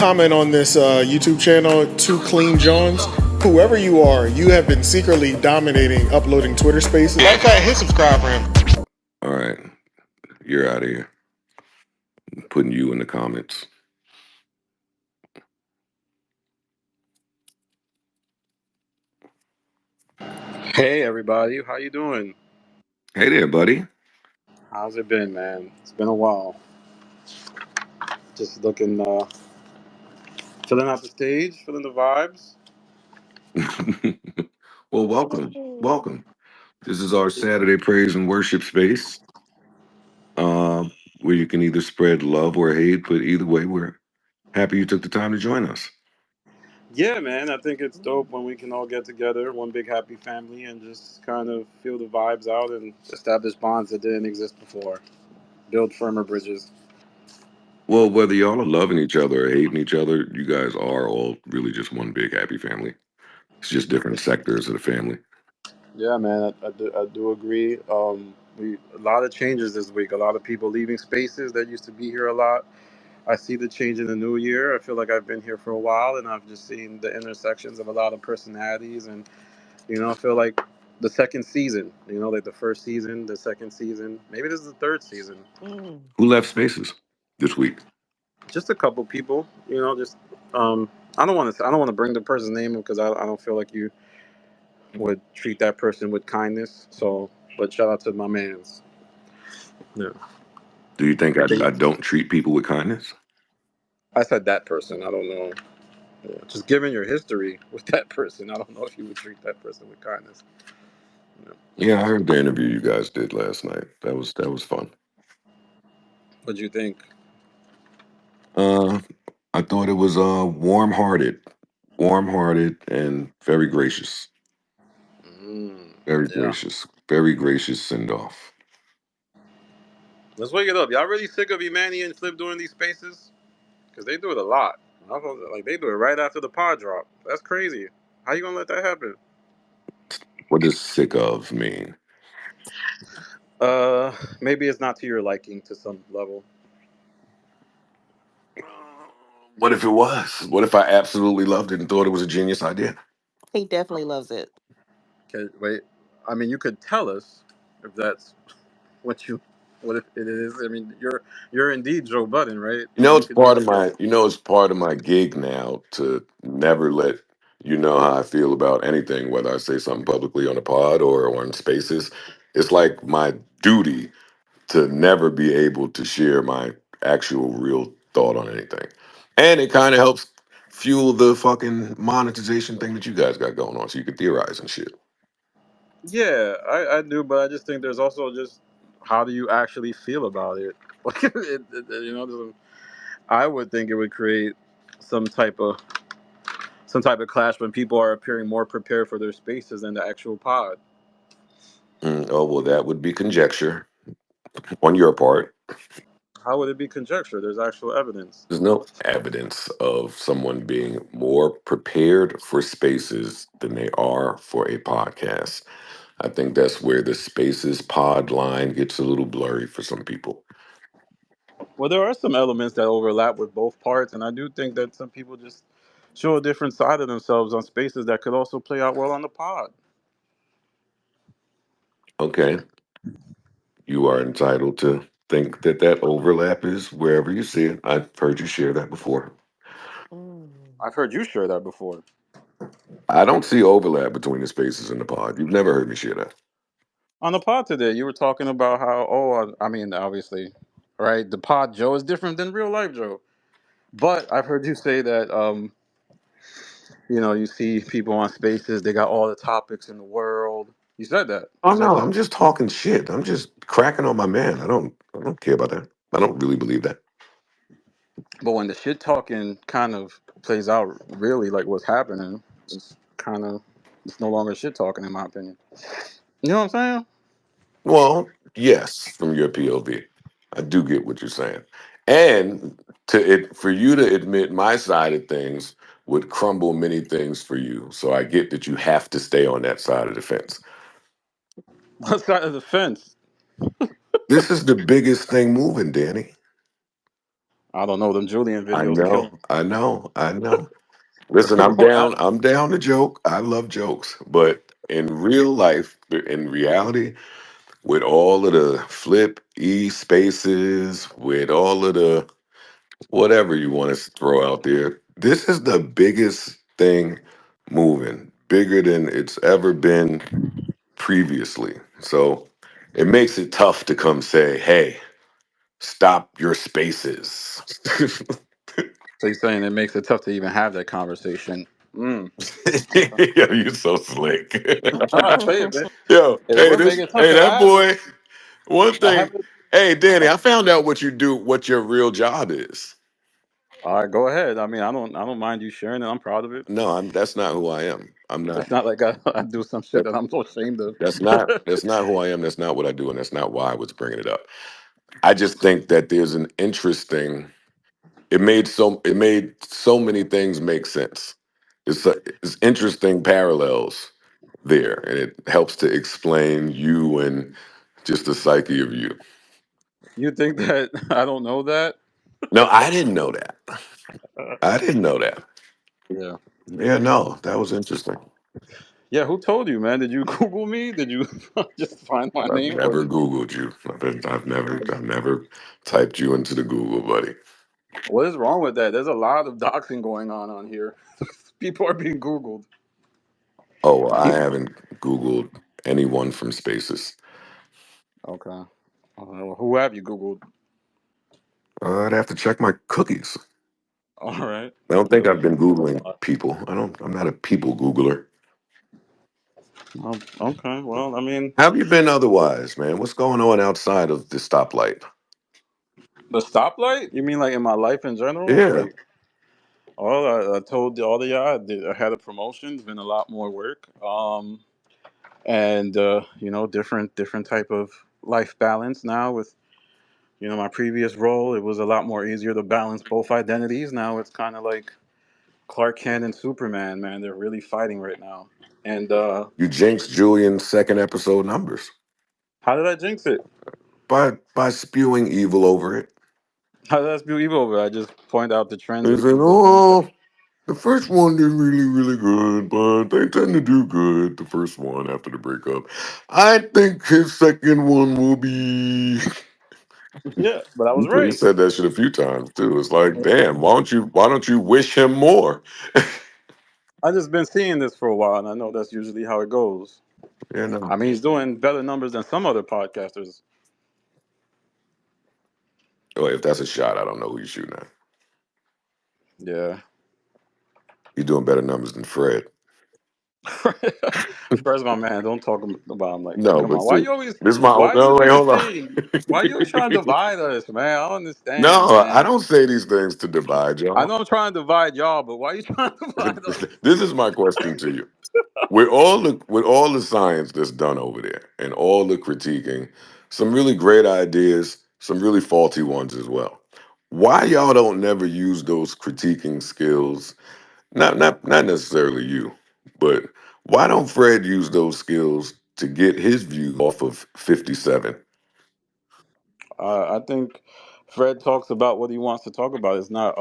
Comment on this YouTube channel, Two Clean Johns. Whoever you are, you have been secretly dominating uploading Twitter Spaces. That guy hit subscribe for him. All right, you're out of here. I'm putting you in the comments. Hey everybody, how you doing? Hey there, buddy. How's it been, man? It's been a while. Just looking, filling out the stage, feeling the vibes. Well, welcome. Welcome. This is our Saturday praise and worship space, uh, where you can either spread love or hate, but either way, we're happy you took the time to join us. Yeah, man, I think it's dope when we can all get together, one big happy family, and just kind of feel the vibes out and establish bonds that didn't exist before. Build firmer bridges. Well, whether y'all are loving each other or hating each other, you guys are all really just one big happy family. It's just different sectors of the family. Yeah, man, I do agree. We a lot of changes this week. A lot of people leaving spaces that used to be here a lot. I see the change in the new year. I feel like I've been here for a while, and I've just seen the intersections of a lot of personalities, and I feel like the second season. Like the first season, the second season. Maybe this is the third season. Who left spaces this week? Just a couple people. Just I don't want to. I don't want to bring the person's name up because I don't feel like you would treat that person with kindness. So, but shout out to my man's. Yeah. Do you think I don't treat people with kindness? I said that person. I don't know. Yeah. Just given your history with that person, I don't know if you would treat that person with kindness. Yeah. Yeah, I heard the interview you guys did last night. That was fun. What do you think? Uh, I thought it was warm-hearted, and very gracious. Mm, Very yeah. gracious. Very gracious send off. Let's wake it up. Y'all really sick of Imani and Flip doing these spaces? Because they do it a lot. Like they do it right after the pod drop. That's crazy. How you gonna let that happen? What does sick of mean? Maybe it's not to your liking to some level. What if it was? What if I absolutely loved it and thought it was a genius idea? He definitely loves it. Okay, wait. I mean, you could tell us if that's what you, what if it is. I mean, you're indeed Joe Budden, right? You know, You it's could be part of like, my it's part of my gig now to never let you know how I feel about anything, whether I say something publicly on a pod or on spaces. It's like my duty to never be able to share my actual real thought on anything. And it kind of helps fuel the fucking monetization thing that you guys got going on so you can theorize and shit. yeah, I do, but I just think there's also just how do you actually feel about it? Like, I would think it would create some type of some type of clash when people are appearing more prepared for their spaces than the actual pod. Oh, well, that would be conjecture on your part. How would it be conjecture? There's actual evidence. There's no evidence of someone being more prepared for spaces than they are for a podcast. I think that's where the spaces pod line gets a little blurry for some people. Well, there are some elements that overlap with both parts, and I do think that some people just show a different side of themselves on spaces that could also play out well on the pod. Okay, you are entitled to think that that overlap is wherever you see it. I've heard you share that before. Mm. I've heard you share that before. I don't see overlap between the spaces and the pod. You've never heard me share that. On the pod today, you were talking about how, I mean, obviously, right? The pod Joe is different than real life Joe. But I've heard you say that, you see people on spaces, they got all the topics in the world. You said that. You Oh said no, that. I'm just talking shit. I'm just cracking on my man. I don't care about that. I don't really believe that. But when the shit talking kind of plays out really like what's happening, it's kind of, it's no longer shit talking in my opinion. You know what I'm saying? Well, yes, from your POV. I do get what you're saying. And for you to admit my side of things would crumble many things for you. So I get that you have to stay on that side of the fence. What side of the fence? This is the biggest thing moving, Danny. I don't know. Them Julian I videos killing. know, I know, I know. Listen, I'm Well, down. I'm down to joke. I love jokes, but in real life, in reality, with all of the flip e spaces, with all of the whatever you want to throw out there, this is the biggest thing moving, bigger than it's ever been previously. So it makes it tough to come say, "Hey, stop your spaces." so you're saying it makes it tough to even have that conversation? Mm. Yo, you so slick. I tell you, man, Yo, it hey, would make this, it tough hey, because that boy. One I thing, haven't. hey, Danny, I found out what you do, what your real job is. All right, go ahead. I mean, I don't mind you sharing it. I'm proud of it. No, that's not who I am. I'm not. It's not like I do some shit that I'm so ashamed of. That's not who I am. That's not what I do, and that's not why I was bringing it up. I just think that there's an interesting. It made so many things make sense. It's interesting parallels there, and it helps to explain you and just the psyche of you. You think that I don't know that? No, I didn't know that. Uh, I didn't know that. yeah. Yeah, no, that was interesting. Yeah, who told you, man? Did you Google me? Did you just find my I've name, or never Googled you. I've never typed you into the Google, buddy. what is wrong with that? There's a lot of doxing going on here. People are being Googled. Oh, well, I haven't Googled anyone from Spaces. Okay. Well, who have you Googled? I'd have to check my cookies. All right. I don't think I've been That's a Googling lot. people. I don't. I'm not a people Googler. Okay. Well, I mean, How have you been otherwise, man? What's going on outside of the stoplight? the stoplight? You mean like in my life in general? Yeah, Like, oh, I told all of y'all I had a promotion. It's been a lot more work. And different type of life balance now with my previous role. It was a lot more easier to balance both identities. Now it's kind of like Clark Kent and Superman, man. They're really fighting right now. And you jinxed Julian's second episode numbers how did I jinx it? by spewing evil over it. How did I spew evil over it? I just point out the trends He of said, people doing it. "Oh, the first one did really, really good, but they tend to do good. The first one after the breakup. I think his second one will be." Yeah, but I was You right. said that shit a few times too. It's like, damn, why don't you wish him more? I just been seeing this for a while, and I know that's usually how it goes. You know. I mean, he's doing better numbers than some other podcasters. Well, if that's a shot, I don't know who you're shooting at. Yeah. He's doing better numbers than Fred. First, my man, don't talk about him like that. No, Come but on, why see, you always, this is my why you no wait, do the hold thing? Why you always trying to on. divide us, man? I don't understand, No, I man. don't say these things to divide I y'all. know I'm trying to divide y'all, but why you trying to divide us? This is my question to you. With all the science that's done over there and all the critiquing, some really great ideas, some really faulty ones as well. Why y'all don't never use those critiquing skills? Not necessarily you, but why don't Fred use those skills to get his view off of 57? I think Fred talks about what he wants to talk about. It's not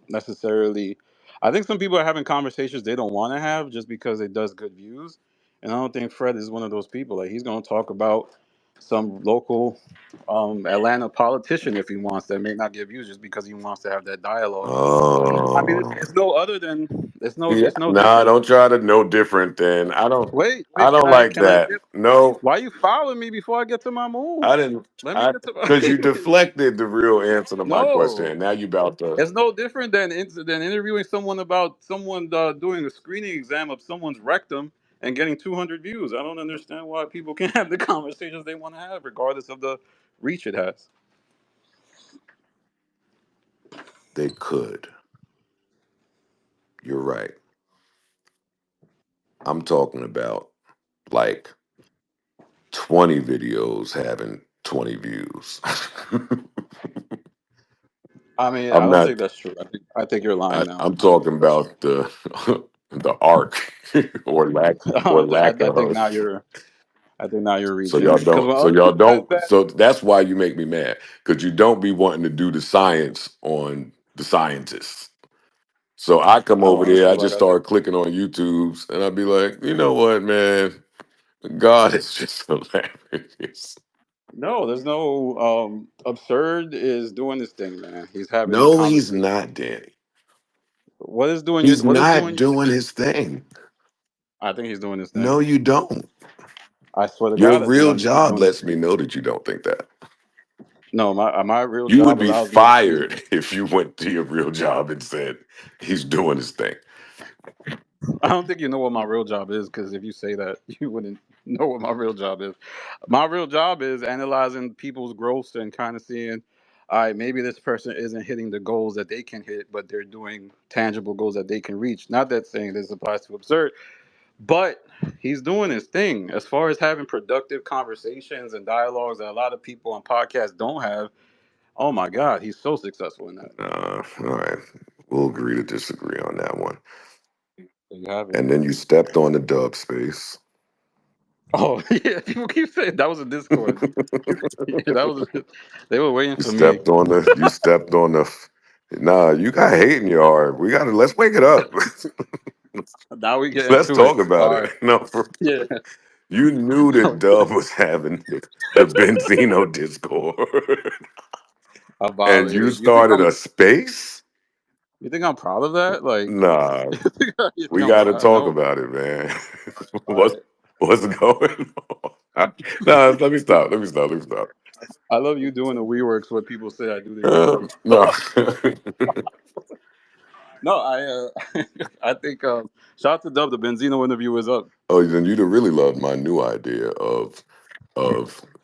necessarily. I think some people are having conversations they don't want to have just because it does good views, and I don't think Fred is one of those people. Like he's going to talk about some local Atlanta politician if he wants that may not give views just because he wants to have that dialogue. I mean, Oh, it's no other than yeah. it's no Nah, different. don't try to know different then. I Wait, don't like can I that. get? No, Why you following me before I get to my move? I didn't. Let me I get to Because you my. deflected the real answer to my question, No. and now you about to. It's no different than interviewing someone about someone doing a screening exam of someone's rectum and getting 200 views. I don't understand why people can't have the conversations they want to have, regardless of the reach it has. They could. You're right. I'm talking about like 20 videos having 20 views. I mean, I I'm don't think not. that's true. I think you're lying now. I'm I don't think talking that's true. about the the arc or lack I, don't think, or lack I think now of. you're. I think now you're So reaching. y'all Because don't. when So other y'all people said don't. that, So that's why you make me mad because you don't be wanting to do the science on the scientists. So I come oh, over I don't there, I feel like just I do. start clicking on YouTubes, and I'd be like, you know what, man? God is just hilarious. No, there's no absurd is doing this thing, man. He's having No, he's conversation. not, Danny. What is doing your? He's What is not doing your? doing his thing. I think he's doing this thing. No, you don't. I swear to Your God, I think real he's job doing this lets me thing. know that you don't think that. No, my real You would job be allows me to think. fired if you went to your real job and said he's doing his thing. I don't think you know what my real job is because if you say that, you wouldn't know what my real job is. My real job is analyzing people's growth and kind of seeing, all right, maybe this person isn't hitting the goals that they can hit, but they're doing tangible goals that they can reach. Not that saying this applies to absurd, but he's doing his thing as far as having productive conversations and dialogues that a lot of people on podcasts don't have. Oh my God, he's so successful in that. All right. We'll agree to disagree on that one. There you have it. And then you stepped on the dub space. Oh yeah, people keep saying that was a Discord. Yeah, that was. They were waiting You for me. stepped on the. You stepped on the. Nah, you got hate in your heart. We got to let's wake it up. Now we get Let's into it. talk about All it. right. No, Yeah. you knew that Dub was having the Benzino Discord, I and you violated. You think started I'm? a space. You think I'm proud of that? Like, Nah, you think we I'm got to proud? talk No. about it, man. All what's right. what's going on? No, let me stop. Let me stop. Let me stop. I love you doing the we works. What people say I do to you. No. No, I think. Shout out to Dub. The Benzino interview is up. Oh, then you'd have really loved my new idea of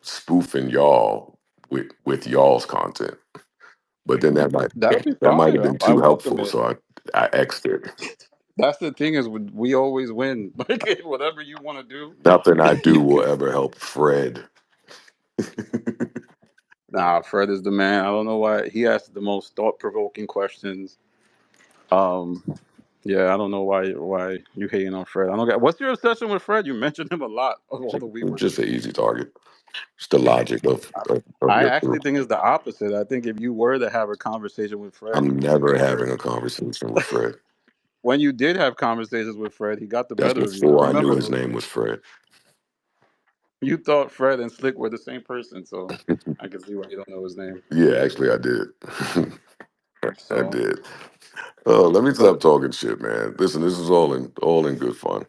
spoofing y'all with y'all's content. But then That would be that might have fire. been I too welcome helpful, it. so I X'd it. That's the thing is we always win. Like whatever you want to do, Nothing I do you will can. ever help Fred. Nah, Fred is the man. I don't know why he asks the most thought provoking questions. Um, yeah, I don't know why you hating on Fred. I don't get. What's your obsession with Fred? You mentioned him a lot of all the we works. Just an easy target. It's the logic of I your actually crew. think it's the opposite. I think if you were to have a conversation with Fred, I'm he would never get the. having a conversation with Fred. When you did have conversations with Fred, he got the That's better of you. I before I knew remember his those name days. was Fred. You thought Fred and Slick were the same person, so I can see why you don't know his name. Yeah, actually, I did. I So, did. Oh, let me but stop talking shit, man. Listen, this is all in good fun.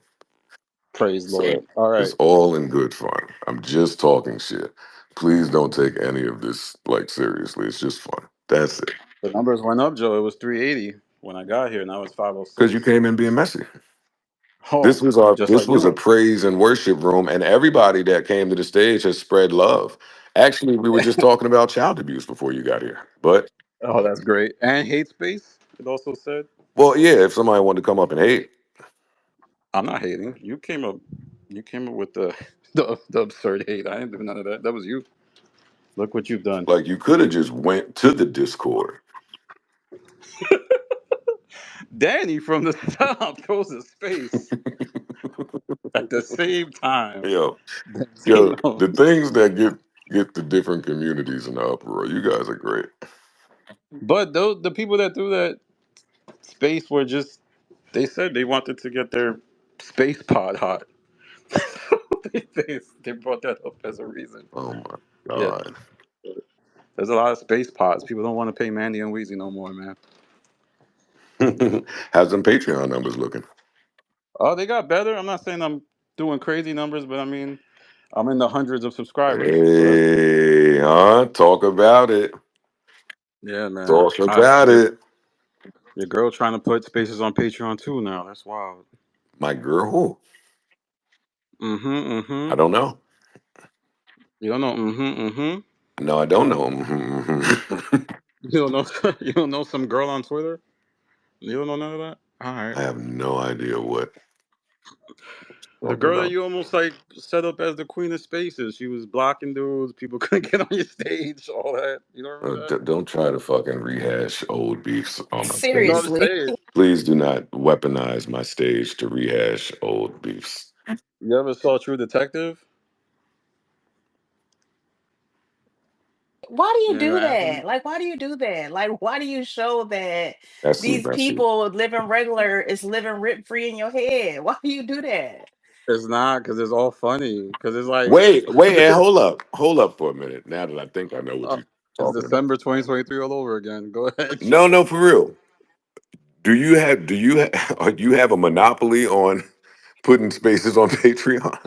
praise Lord. So All it's right. all in good fun. I'm just talking shit. Please don't take any of this like seriously. It's just fun. That's it. The numbers went up, Joe. It was 380 when I got here. Now it's Because you 506. came in being messy. Oh, just This like you was a were. praise and worship room, and everybody that came to the stage has spread love. Actually, we were just talking about child abuse before you got here. But Oh, that's great. And hate space, it also said. well, yeah, if somebody wanted to come up and hate, I'm not hating. You came up with the the absurd hate. I didn't do none of that. That was you. Look what you've done. like you could have just went to the Discord. Danny from the South throws a space at the same time. Yo, yo, Benzino. the things that get the different communities in the uproar. You guys are great. But those the people that threw that space were just they said they wanted to get their space pod hot. They brought that up as a reason. Oh my Yeah. god. There's a lot of space pods. People don't want to pay Mandy and Weezy no more, man. How's them Patreon numbers looking? Oh, they got better. I'm not saying I'm doing crazy numbers, but I mean, I'm in the hundreds of subscribers. So that's Hey, huh? Talk about it. yeah, man. Talk about Your, it. your girl trying to put spaces on Patreon too now. That's wild. My girl, who? Mm-hmm. I Mm-hmm. don't know. You don't know. Mm-hmm. Mm-hmm. No, I don't know. Mhm. You don't know. You don't know some girl on Twitter. You don't know none of that. All right. I have no idea what you're The talking girl that about. you almost like set up as the queen of spaces. She was blocking dudes. People couldn't get on your stage. All that. You don't remember that? Don't try to fucking rehash old beefs on my No, stage. I'm Seriously. saying. Please do not weaponize my stage to rehash old beefs. You ever saw True Detective? Why do you You know, do Anthony. that? Like, why do you do that? Like, why do you show that That's these messy. people living regular is living rent free in your head? Why do you do that? It's not because it's all funny. Because it's like, Wait, and hold up for a minute. Now that I think I know what uh, you're it's talking about. December 2023 all over again. Go ahead, Joe. No, no, for real. Do you have a monopoly on putting spaces on Patreon?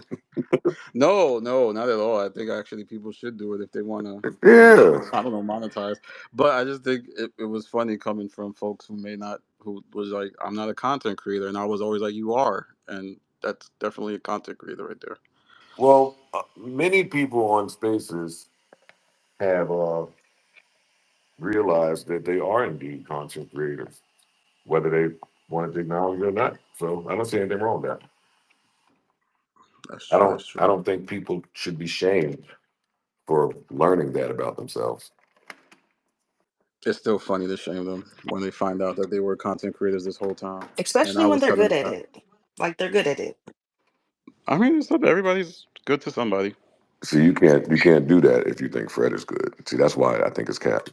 No, no, not at all. I think actually people should do it if they want to, Yeah. I don't know, monetize. But I just think it was funny coming from folks who may not, who was like, I'm not a content creator. And I was always like, you are. And that's definitely a content creator right there. Well, many people on spaces have realized that they are indeed content creators, whether they wanted to acknowledge it or not. So I don't see anything wrong with that. That's true. That's I true. don't think people should be shamed for learning that about themselves. It's still funny to shame them when they find out that they were content creators this whole time. And Especially I when was they're telling good them at that. it. Like, they're good at it. I mean, it's not, everybody's good to somebody. See, you can't do that if you think Fred is good. See, that's why I think it's cap.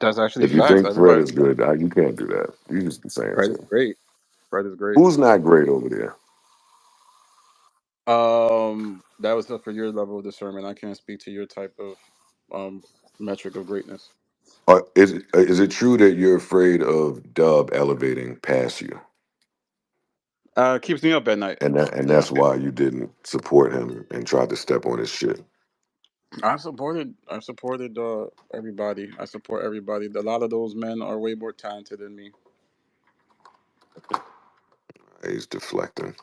That's actually If you facts. think Fred Everybody, is good, you can't do that. You just be saying Fred is shit. great. Fred is great. Who's not great over there? That was for your level of discernment. I can't speak to your type of um metric of greatness. Is it true that you're afraid of Dub elevating past you, Keeps me up at night. and Yeah, that's why you didn't support him and tried to step on his shit? I supported everybody. I support everybody. A lot of those men are way more talented than me. He's deflecting,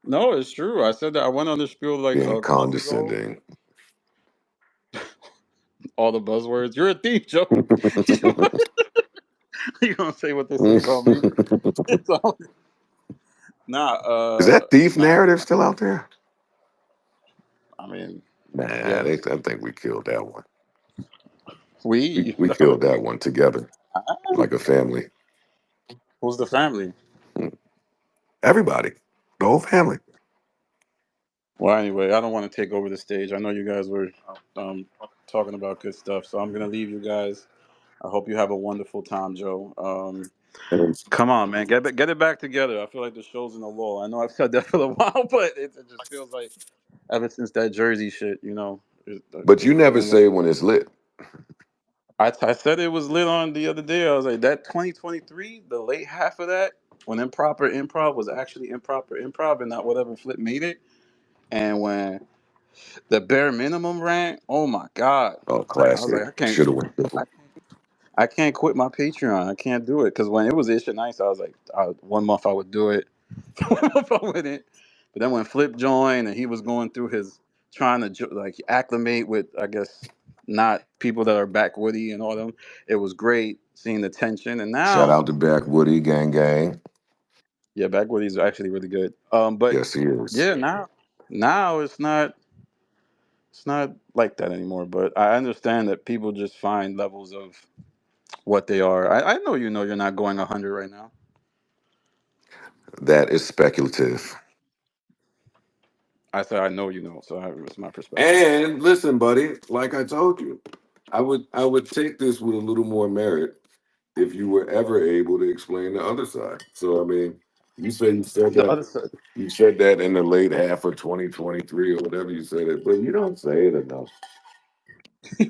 No, it's true. I said that. I went on the spiel like being a month ago. condescending. All the buzzwords. You're a thief, Joe. You gonna say what they say about me? It's all, nah. Is that thief Nah. narrative still out there? I mean, Nah, yes. I think we killed that one. We. We killed that one together, like a family. Who's the family? Everybody, the whole family. Well, anyway, I don't want to take over the stage. I know you guys were um, talking about good stuff, so I'm gonna leave you guys. I hope you have a wonderful time, Joe. And Come on, man, get it back together. I feel like the show's in a lull. I know I've said that for a while, but it just feels like ever since that Jersey shit, but you it's never been. say when it's lit. I said it was lit on the other day. I was like, that 2023, the late half of that, when improper improv was actually improper improv and not whatever Flip made it. And when the bare minimum rant, oh my God. Oh, I was like, classic. I can't, Should have went I, triple. I can't quit my Patreon. I can't do it. Because when it was Ish and Nice, I was like, 1 month I would do it. 1 month I wouldn't. But then when Flip joined and he was going through his, trying to like acclimate with, I guess, not people that are backwoody and all them, it was great seeing the tension. And Shout now, out to Back Woody Gang Gang. yeah, backwoodies are actually really good. But Yes, he is. yeah, now it's not like that anymore. But I understand that people just find levels of what they are. I know you're not going 100 right now. That is speculative. I said I know so it's my perspective. And listen, buddy, like I told you, I would take this with a little more merit if you were ever able to explain the other side. So I mean, The other side. you said that in the late half of 2023 or whatever you said it, but you don't say it enough.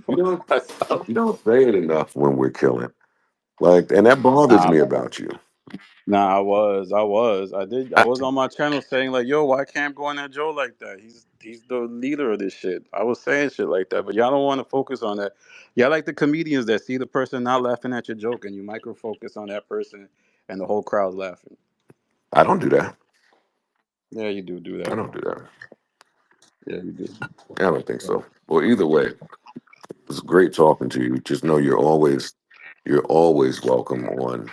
You don't you don't say it enough when we're killing. Like, and that bothers Nah, me man. about you. Nah, I I, was on my channel saying like, yo, why can't go on that Joe like that? He's the leader of this shit. I was saying shit like that, but y'all don't want to focus on that. Y'all like the comedians that see the person not laughing at your joke and you micro focus on that person and the whole crowd's laughing. I don't do that. Yeah, you do I that. don't do that. Yeah, you do. I don't think so. Well, either way, it was great talking to you. Just know you're always welcome on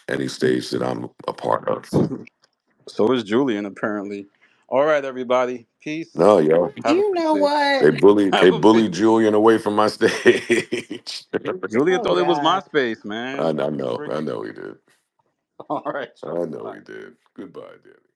any stage that I'm a part of. So is Julian apparently. All right, everybody. Peace. No, yo, Have a You good know day. what? they Have a good bullied day. Julian away from my stage. Julian Oh thought it was God. MySpace, man. I know he did. All right, I y'all. know Bye. he did. Goodbye, Danny.